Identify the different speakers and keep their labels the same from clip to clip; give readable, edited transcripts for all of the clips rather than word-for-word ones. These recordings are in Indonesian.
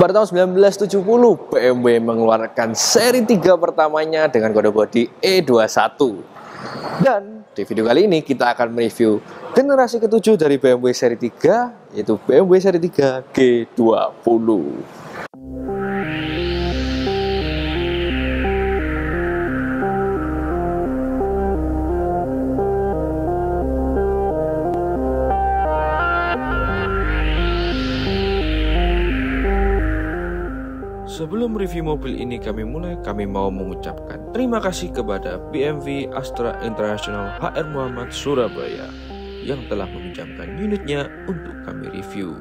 Speaker 1: Pada tahun 1970, BMW mengeluarkan seri 3 pertamanya dengan kode bodi E21. Dan di video kali ini kita akan mereview generasi ke-7 dari BMW seri 3, yaitu BMW seri 3 G20. Sebelum review mobil ini kami mau mengucapkan terima kasih kepada BMW Astra International HR Muhammad Surabaya yang telah meminjamkan unitnya untuk kami review.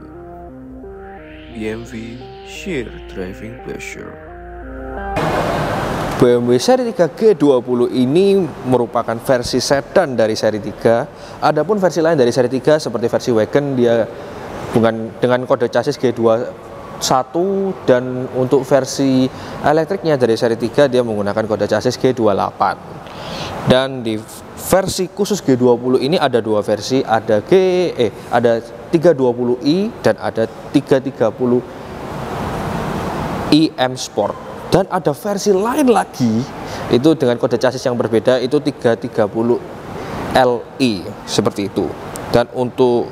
Speaker 1: BMW Share Driving Pleasure. BMW seri 3 G20 ini merupakan versi sedan dari seri 3. Adapun versi lain dari seri 3 seperti versi wagon, dia bukan dengan kode chassis G21, dan untuk versi elektriknya dari seri 3 dia menggunakan kode chassis G28. Dan di versi khusus G20 ini ada dua versi, ada 320i dan ada 330i M Sport. Dan ada versi lain lagi itu dengan kode chassis yang berbeda, itu 330Li seperti itu. Dan untuk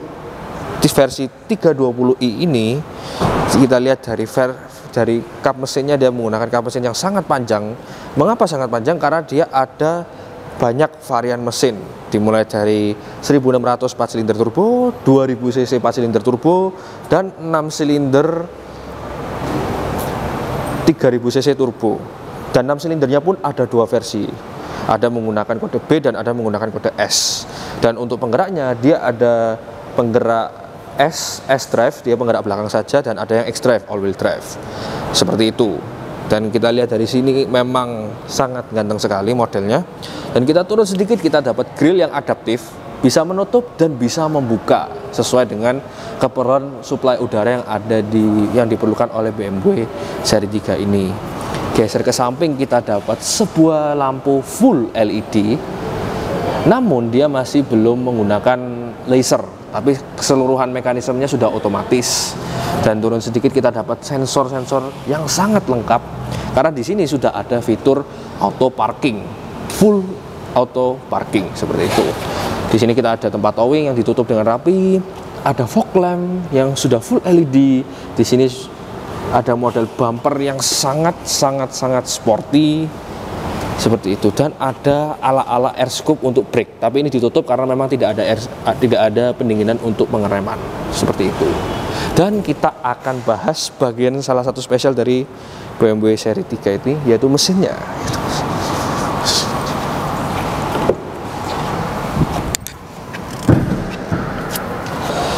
Speaker 1: di versi 320i ini kita lihat dari kap mesinnya, dia menggunakan kap mesin yang sangat panjang. Mengapa sangat panjang? Karena dia ada banyak varian mesin, dimulai dari 1600 4 silinder turbo, 2000 cc 4 silinder turbo, dan 6 silinder 3000 cc turbo. Dan 6 silindernya pun ada dua versi, ada menggunakan kode B dan ada menggunakan kode S. Dan untuk penggeraknya dia ada penggerak S drive, dia penggerak belakang saja, dan ada yang X drive, all wheel drive seperti itu. Dan kita lihat dari sini memang sangat ganteng sekali modelnya. Dan kita turun sedikit, kita dapat grill yang adaptif, bisa menutup dan bisa membuka sesuai dengan keperluan suplai udara yang diperlukan oleh BMW seri 3 ini. Geser ke samping, kita dapat sebuah lampu full LED, namun dia masih belum menggunakan laser, tapi keseluruhan mekanismenya sudah otomatis. Dan turun sedikit kita dapat sensor-sensor yang sangat lengkap, karena di sini sudah ada fitur auto parking, full auto parking seperti itu. Di sini kita ada tempat towing yang ditutup dengan rapi, ada fog lamp yang sudah full LED. Di sini ada model bumper yang sangat sporty seperti itu, dan ada ala-ala air scoop untuk brake, tapi ini ditutup karena memang tidak ada pendinginan untuk pengereman seperti itu. Dan kita akan bahas bagian salah satu spesial dari BMW seri 3 ini, yaitu mesinnya.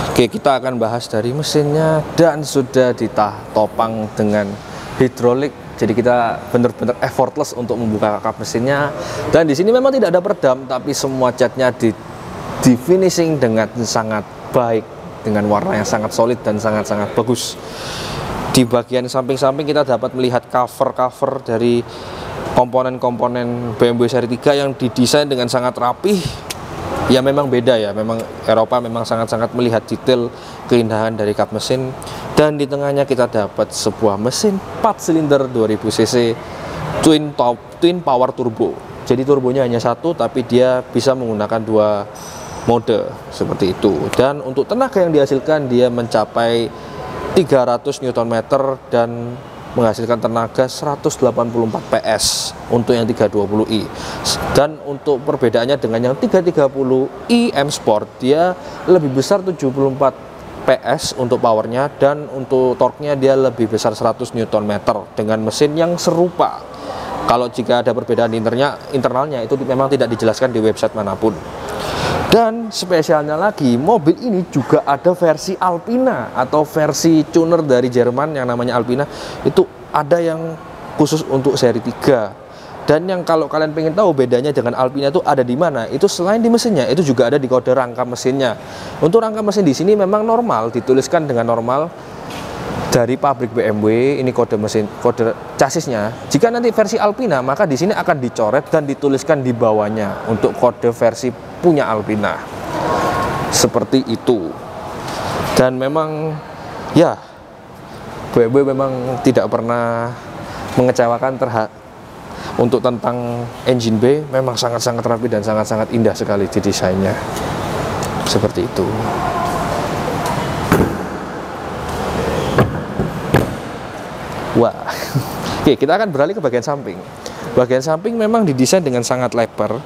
Speaker 1: Oke, kita akan bahas dari mesinnya, dan sudah ditopang dengan hidrolik. Jadi kita benar-benar effortless untuk membuka kap mesinnya. Dan di sini memang tidak ada peredam, tapi semua catnya di finishing dengan sangat baik, dengan warna yang sangat solid dan sangat bagus. Di bagian samping-samping kita dapat melihat cover dari komponen-komponen BMW seri 3 yang didesain dengan sangat rapih. Ya memang beda ya, memang Eropa memang sangat melihat detail keindahan dari kap mesin. Dan di tengahnya kita dapat sebuah mesin 4 silinder 2000 cc twin power turbo. Jadi turbonya hanya satu, tapi dia bisa menggunakan dua mode seperti itu. Dan untuk tenaga yang dihasilkan, dia mencapai 300 Nm dan menghasilkan tenaga 184 PS untuk yang 320i. Dan untuk perbedaannya dengan yang 330i M Sport, dia lebih besar 74 PS untuk powernya, dan untuk torque-nya dia lebih besar 100 Nm dengan mesin yang serupa. Kalau jika ada perbedaan internalnya itu memang tidak dijelaskan di website manapun. Dan spesialnya lagi, mobil ini juga ada versi Alpina atau versi tuner dari Jerman yang namanya Alpina. Itu ada yang khusus untuk seri 3. Dan yang kalau kalian pengen tahu bedanya dengan Alpina itu ada di mana, itu selain di mesinnya, itu juga ada di kode rangka mesinnya. Untuk rangka mesin di sini memang normal, dituliskan dengan normal dari pabrik BMW. Ini kode mesin, kode chassisnya. Jika nanti versi Alpina, maka di sini akan dicoret dan dituliskan di bawahnya untuk kode versi punya Alpina. Seperti itu. Dan memang ya BMW memang tidak pernah mengecewakan untuk tentang engine bay, memang sangat-sangat rapi dan sangat-sangat indah sekali di desainnya. Seperti itu. Wah. Oke, kita akan beralih ke bagian samping. Bagian samping memang didesain dengan sangat lebar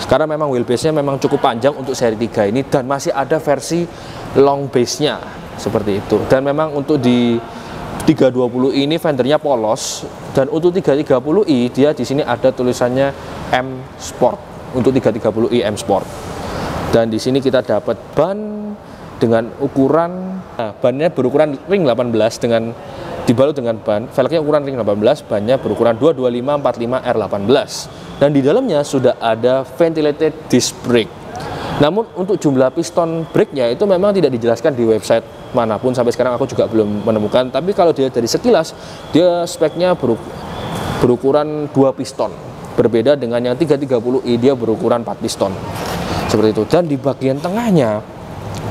Speaker 1: karena memang wheelbase-nya memang cukup panjang untuk seri 3 ini, dan masih ada versi long base-nya seperti itu. Dan memang untuk di 320 ini fendernya polos, dan untuk 330i dia di sini ada tulisannya M Sport, untuk 330i M Sport. Dan di sini kita dapat ban dengan ukuran, bannya berukuran ring 18 dengan dibalut dengan ban, velgnya ukuran ring 18, bannya berukuran 225/45 R18, dan di dalamnya sudah ada ventilated disc brake. Namun untuk jumlah piston brake-nya itu memang tidak dijelaskan di website manapun, sampai sekarang aku juga belum menemukan. Tapi kalau dia dari sekilas, dia speknya berukuran 2 piston, berbeda dengan yang 330i, dia berukuran 4 piston seperti itu. Dan di bagian tengahnya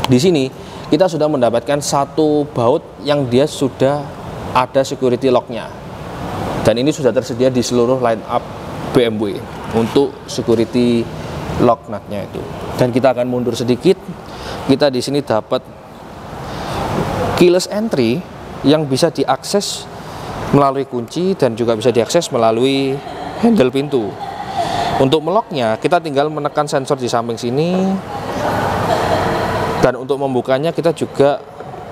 Speaker 1: di sini kita sudah mendapatkan satu baut yang dia sudah ada security lock-nya, dan ini sudah tersedia di seluruh line up BMW untuk security lock nut-nya itu. Dan kita akan mundur sedikit, kita di sini dapat keyless entry yang bisa diakses melalui kunci dan juga bisa diakses melalui handle pintu. Untuk meloknya kita tinggal menekan sensor di samping sini, dan untuk membukanya kita juga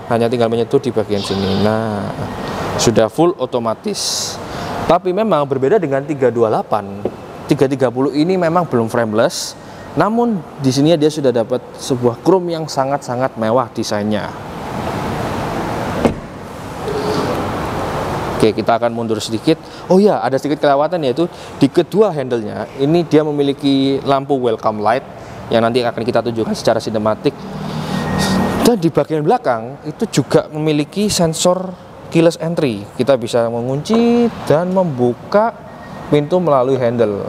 Speaker 1: hanya tinggal menyentuh di bagian sini. Nah, sudah full otomatis. Tapi memang berbeda dengan 328, 330 ini memang belum frameless, namun di sini dia sudah dapat sebuah chrome yang sangat-sangat mewah desainnya. Oke, kita akan mundur sedikit. Oh ya, ada sedikit kelewatan, yaitu di kedua handle-nya ini dia memiliki lampu welcome light yang nanti akan kita tunjukkan secara sinematik. Dan di bagian belakang itu juga memiliki sensor keyless entry. Kita bisa mengunci dan membuka pintu melalui handle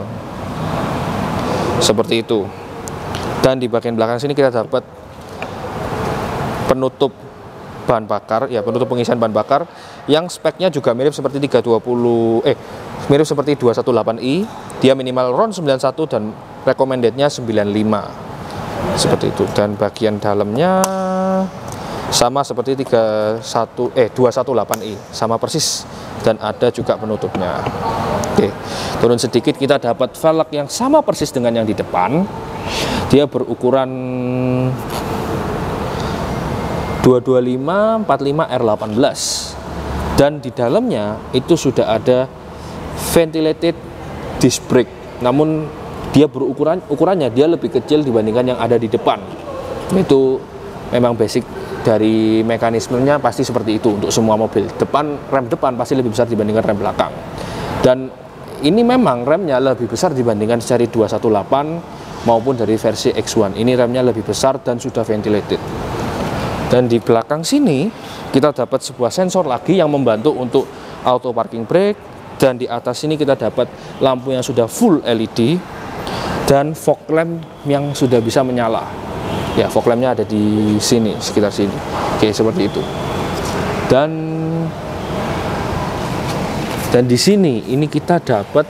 Speaker 1: seperti itu. Dan di bagian belakang sini kita dapat penutup bahan bakar, ya, penutup pengisian bahan bakar yang speknya juga mirip seperti mirip seperti 218i. Dia minimal RON 91 dan recommended-nya 95 seperti itu. Dan bagian dalamnya sama seperti 218i, sama persis, dan ada juga penutupnya. Oke, turun sedikit, kita dapat velg yang sama persis dengan yang di depan. Dia berukuran 225/45 R18, dan di dalamnya itu sudah ada ventilated disc brake. Namun dia ukurannya dia lebih kecil dibandingkan yang ada di depan. Itu memang basic dari mekanismenya, pasti seperti itu untuk semua mobil. Rem depan pasti lebih besar dibandingkan rem belakang. Dan ini memang remnya lebih besar dibandingkan seri 218 maupun dari versi X1. Ini remnya lebih besar dan sudah ventilated. Dan di belakang sini kita dapat sebuah sensor lagi yang membantu untuk auto parking brake. Dan di atas sini kita dapat lampu yang sudah full LED dan fog lamp yang sudah bisa menyala. Ya, fog lamp-nya ada di sini, sekitar sini. Oke, seperti itu. Dan di sini ini kita dapat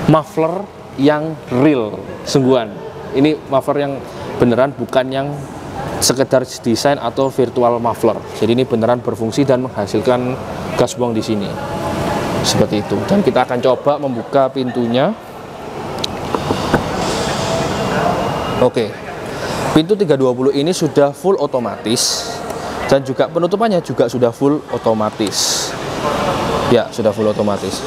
Speaker 1: muffler yang real, sungguhan. Ini muffler yang beneran, bukan yang sekedar desain atau virtual muffler. Jadi ini beneran berfungsi dan menghasilkan gas buang di sini. Seperti itu. Dan kita akan coba membuka pintunya. Oke. Pintu 320 ini sudah full otomatis, dan juga penutupannya juga sudah full otomatis. Ya, sudah full otomatis.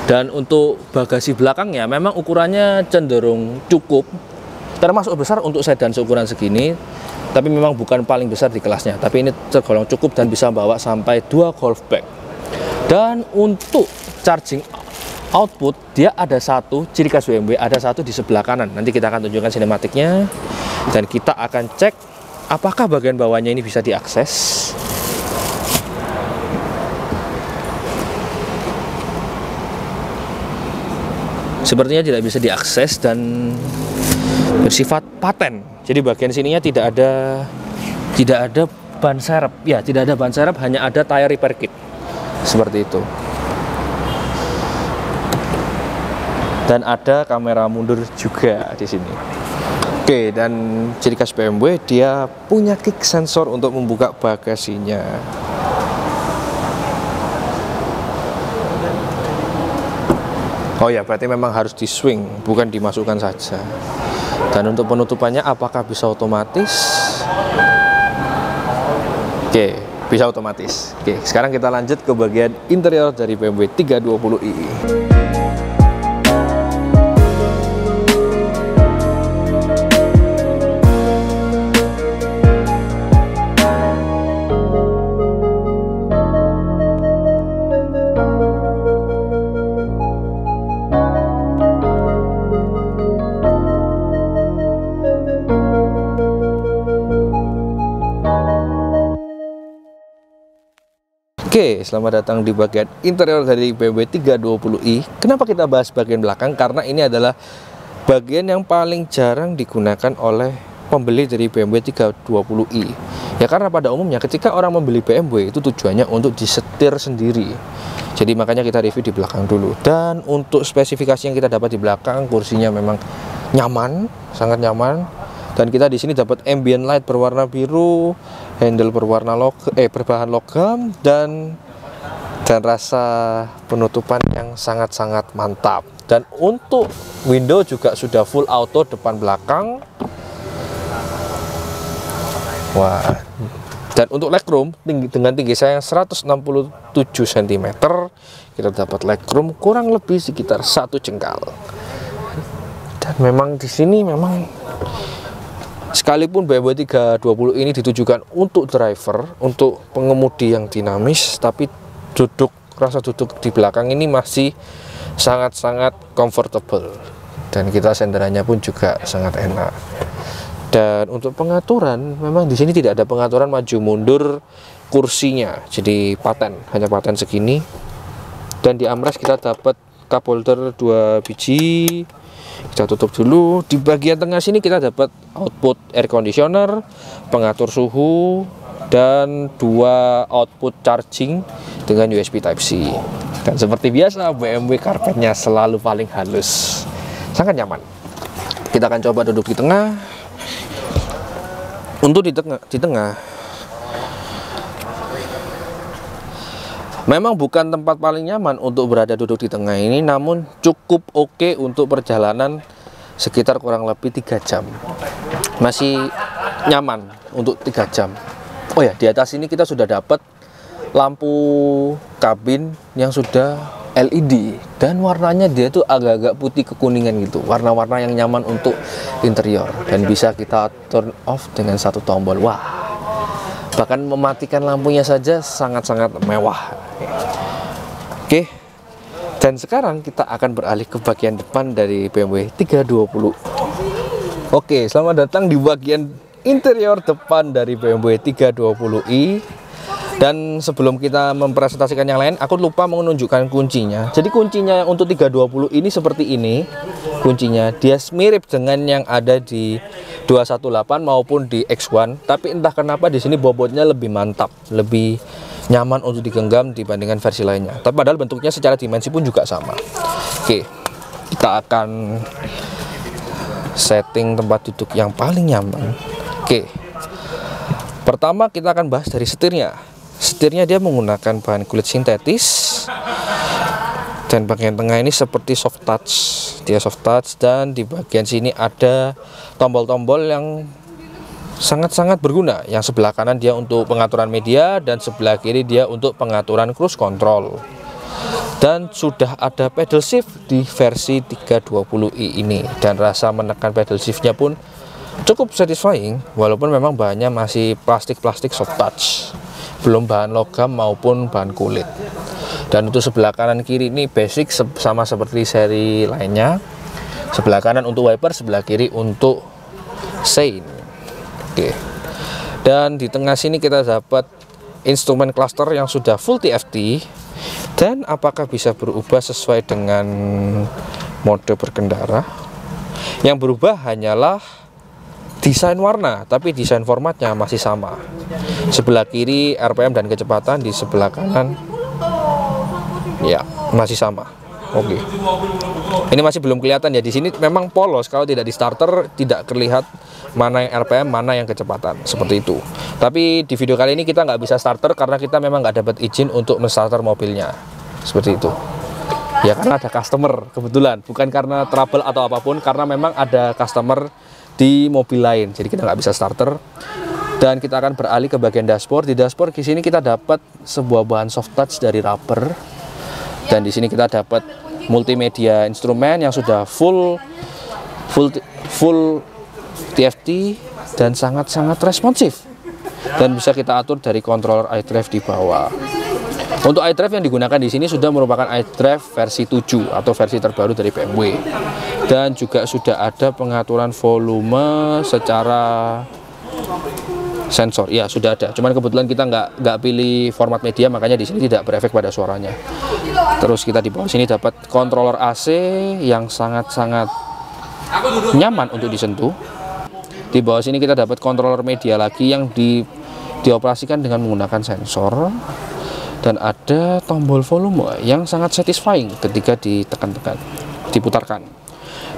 Speaker 1: Dan untuk bagasi belakangnya memang ukurannya cenderung cukup, termasuk besar untuk sedan seukuran segini, tapi memang bukan paling besar di kelasnya. Tapi ini tergolong cukup dan bisa bawa sampai 2 golf bag. Dan untuk charging output dia ada satu, ciri khas BMW ada satu di sebelah kanan. Nanti kita akan tunjukkan sinematiknya, dan kita akan cek apakah bagian bawahnya ini bisa diakses. Sepertinya tidak bisa diakses dan bersifat paten. Jadi bagian sininya tidak ada ban serep. Ya, tidak ada ban serep, hanya ada tire repair kit. Seperti itu. Dan ada kamera mundur juga di sini. Oke, dan ciri khas BMW dia punya kick sensor untuk membuka bagasinya. Oh ya, berarti memang harus di swing, bukan dimasukkan saja. Dan untuk penutupannya apakah bisa otomatis? Oke, bisa otomatis. Oke, sekarang kita lanjut ke bagian interior dari BMW 320i. Oke, selamat datang di bagian interior dari BMW 320i. Kenapa kita bahas bagian belakang? Karena ini adalah bagian yang paling jarang digunakan oleh pembeli dari BMW 320i. Ya karena pada umumnya ketika orang membeli BMW itu tujuannya untuk disetir sendiri. Jadi makanya kita review di belakang dulu. Dan untuk spesifikasi yang kita dapat di belakang, kursinya memang nyaman, sangat nyaman. Dan kita di sini dapat ambient light berwarna biru, handle berbahan logam, dan rasa penutupan yang sangat-sangat mantap. Dan untuk window juga sudah full auto depan belakang. Wah. Dan untuk legroom dengan tinggi saya 167 cm, kita dapat legroom kurang lebih sekitar 1 jengkal. Dan memang di sini memang sekalipun BMW 320 ini ditujukan untuk driver, untuk pengemudi yang dinamis, tapi rasa duduk di belakang ini masih sangat-sangat comfortable. Dan kita senderannya pun juga sangat enak. Dan untuk pengaturan, memang di sini tidak ada pengaturan maju mundur kursinya. Jadi hanya paten segini. Dan di armrest kita dapat cup holder 2 biji. Kita tutup dulu. Di bagian tengah sini kita dapat output air conditioner, pengatur suhu, dan 2 output charging dengan USB Type-C. Dan seperti biasa BMW karpetnya selalu paling halus, sangat nyaman. Kita akan coba duduk di tengah. Untuk di tengah memang bukan tempat paling nyaman untuk berada duduk di tengah ini, namun cukup oke untuk perjalanan sekitar kurang lebih 3 jam. Masih nyaman untuk 3 jam. Oh ya, di atas ini kita sudah dapat lampu kabin yang sudah LED, dan warnanya dia tuh agak-agak putih kekuningan gitu. Warna-warna yang nyaman untuk interior, dan bisa kita turn off dengan 1 tombol. Wah, bahkan mematikan lampunya saja sangat-sangat mewah. Oke, dan sekarang kita akan beralih ke bagian depan dari BMW 320. Oke, selamat datang di bagian interior depan dari BMW 320i. Dan sebelum kita mempresentasikan yang lain, aku lupa menunjukkan kuncinya. Jadi kuncinya untuk 320 ini seperti ini. Kuncinya dia mirip dengan yang ada di 218 maupun di X1, tapi entah kenapa di sini bobotnya lebih mantap, lebih nyaman untuk digenggam dibandingkan versi lainnya. Tapi padahal bentuknya secara dimensi pun juga sama. Oke, kita akan setting tempat duduk yang paling nyaman. Oke, pertama kita akan bahas dari setirnya. Setirnya dia menggunakan bahan kulit sintetis, dan bagian tengah ini seperti soft touch. Dia soft touch, dan di bagian sini ada tombol-tombol yang sangat-sangat berguna. Yang sebelah kanan dia untuk pengaturan media, dan sebelah kiri dia untuk pengaturan cruise control. Dan sudah ada pedal shift di versi 320i ini, dan rasa menekan pedal shiftnya pun cukup satisfying, walaupun memang bahannya masih plastik soft touch, belum bahan logam maupun bahan kulit. Dan untuk sebelah kanan kiri ini basic sama seperti seri lainnya. Sebelah kanan untuk wiper, sebelah kiri untuk sein. Oke. Dan di tengah sini kita dapat instrumen cluster yang sudah full TFT. Dan apakah bisa berubah sesuai dengan mode berkendara? Yang berubah hanyalah desain warna, tapi desain formatnya masih sama. Sebelah kiri RPM dan kecepatan, di sebelah kanan ya masih sama. Oke. Ini masih belum kelihatan ya, di sini memang polos, kalau tidak di starter tidak terlihat mana yang RPM, mana yang kecepatan, seperti itu. Tapi di video kali ini kita nggak bisa starter karena kita memang nggak dapat izin untuk menstarter mobilnya, seperti itu. Ya karena ada customer kebetulan, bukan karena trouble atau apapun, karena memang ada customer di mobil lain, jadi kita nggak bisa starter. Dan kita akan beralih ke bagian dashboard. Di dashboard di sini kita dapat sebuah bahan soft touch dari rubber, dan di sini kita dapat multimedia instrumen yang sudah full TFT dan sangat-sangat responsif, dan bisa kita atur dari controller iDrive di bawah. Untuk iDrive yang digunakan di sini sudah merupakan iDrive versi 7 atau versi terbaru dari BMW, dan juga sudah ada pengaturan volume secara sensor. Ya sudah ada, cuman kebetulan kita nggak pilih format media, makanya di sini tidak berefek pada suaranya. Terus kita di bawah sini dapat controller AC yang sangat-sangat nyaman untuk disentuh. Di bawah sini kita dapat controller media lagi yang dioperasikan dengan menggunakan sensor, dan ada tombol volume yang sangat satisfying ketika diputarkan.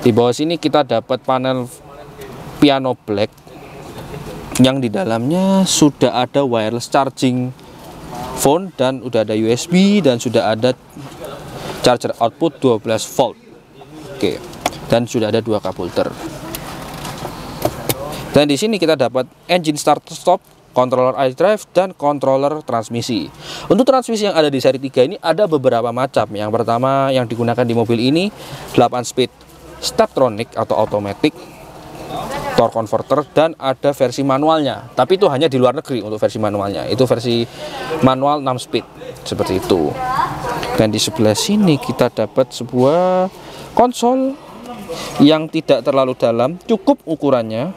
Speaker 1: Di bawah sini kita dapat panel piano black yang di dalamnya sudah ada wireless charging phone, dan udah ada USB, dan sudah ada charger output 12 volt. Oke. Dan sudah ada 2 kabelter. Dan di sini kita dapat engine start stop, controller iDrive, dan controller transmisi. Untuk transmisi yang ada di seri 3 ini ada beberapa macam. Yang pertama yang digunakan di mobil ini 8 speed Steptronic atau automatic torque converter, dan ada versi manualnya. Tapi itu hanya di luar negeri untuk versi manualnya. Itu versi manual 6 speed seperti itu. Dan di sebelah sini kita dapat sebuah konsol yang tidak terlalu dalam, cukup ukurannya.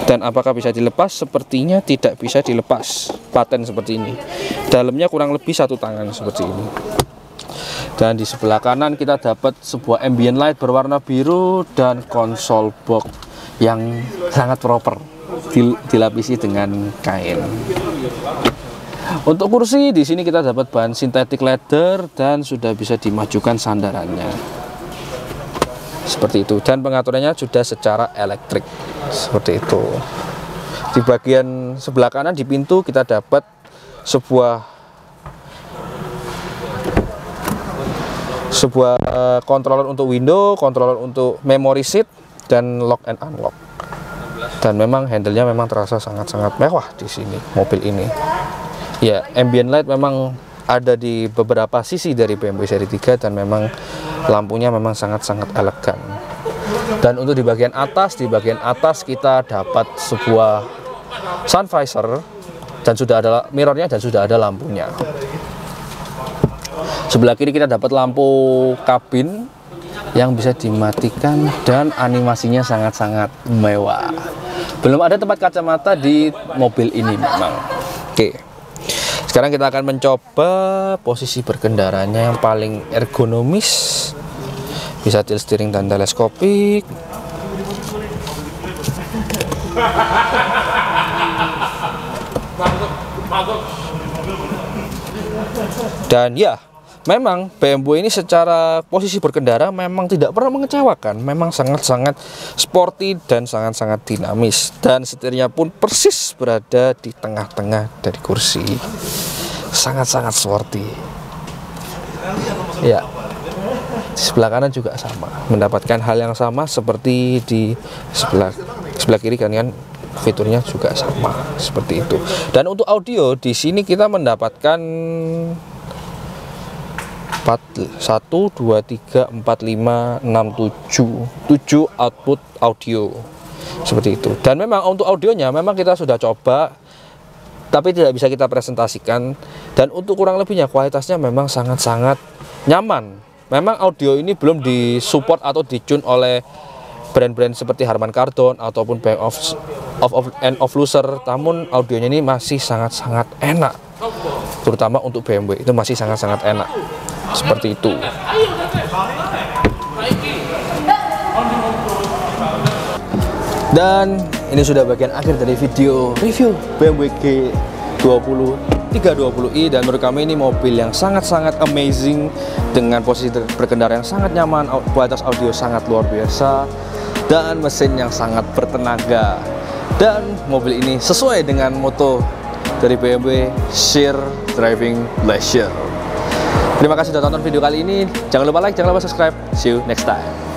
Speaker 1: Dan apakah bisa dilepas? Sepertinya tidak bisa dilepas, paten seperti ini. Dalamnya kurang lebih 1 tangan seperti ini. Dan di sebelah kanan kita dapat sebuah ambient light berwarna biru dan konsol box yang sangat proper, dilapisi dengan kain. Untuk kursi di sini kita dapat bahan synthetic leather dan sudah bisa dimajukan sandarannya. Seperti itu, dan pengaturannya sudah secara elektrik seperti itu. Di bagian sebelah kanan di pintu kita dapat sebuah controller untuk window, controller untuk memory seat, dan lock and unlock. Dan memang handle-nya memang terasa sangat-sangat mewah di sini mobil ini. Ya, ambient light memang ada di beberapa sisi dari BMW seri 3, dan memang lampunya memang sangat-sangat elegan. Dan untuk di bagian atas kita dapat sebuah sun visor, dan sudah ada mirrornya, dan sudah ada lampunya. Sebelah kiri kita dapat lampu kabin yang bisa dimatikan, dan animasinya sangat-sangat mewah. Belum ada tempat kacamata di mobil ini memang. Oke. Sekarang kita akan mencoba posisi berkendaranya yang paling ergonomis. Bisa tilt steering dan teleskopik. Dan ya, memang BMW ini secara posisi berkendara memang tidak pernah mengecewakan. Memang sangat-sangat sporty dan sangat-sangat dinamis. Dan setirnya pun persis berada di tengah-tengah dari kursi. Sangat-sangat sporty. Ya, di sebelah kanan juga sama, mendapatkan hal yang sama seperti di sebelah kiri kan, fiturnya juga sama seperti itu. Dan untuk audio di sini kita mendapatkan 1, 2, 3, 4, 5, 6, 7 output audio seperti itu. Dan memang untuk audionya memang kita sudah coba, tapi tidak bisa kita presentasikan. Dan untuk kurang lebihnya kualitasnya memang sangat-sangat nyaman. Memang audio ini belum disupport atau ditune oleh brand-brand seperti Harman Kardon ataupun Bang of Loser, namun audionya ini masih sangat-sangat enak. Terutama untuk BMW itu masih sangat-sangat enak. Seperti itu. Dan ini sudah bagian akhir dari video review BMW G20 320i, dan menurut kami ini mobil yang sangat-sangat amazing dengan posisi berkendara yang sangat nyaman, kualitas audio sangat luar biasa, dan mesin yang sangat bertenaga. Dan mobil ini sesuai dengan moto dari BMW, Sheer Driving Pleasure. Terima kasih sudah tonton video kali ini. Jangan lupa like, jangan lupa subscribe. See you next time.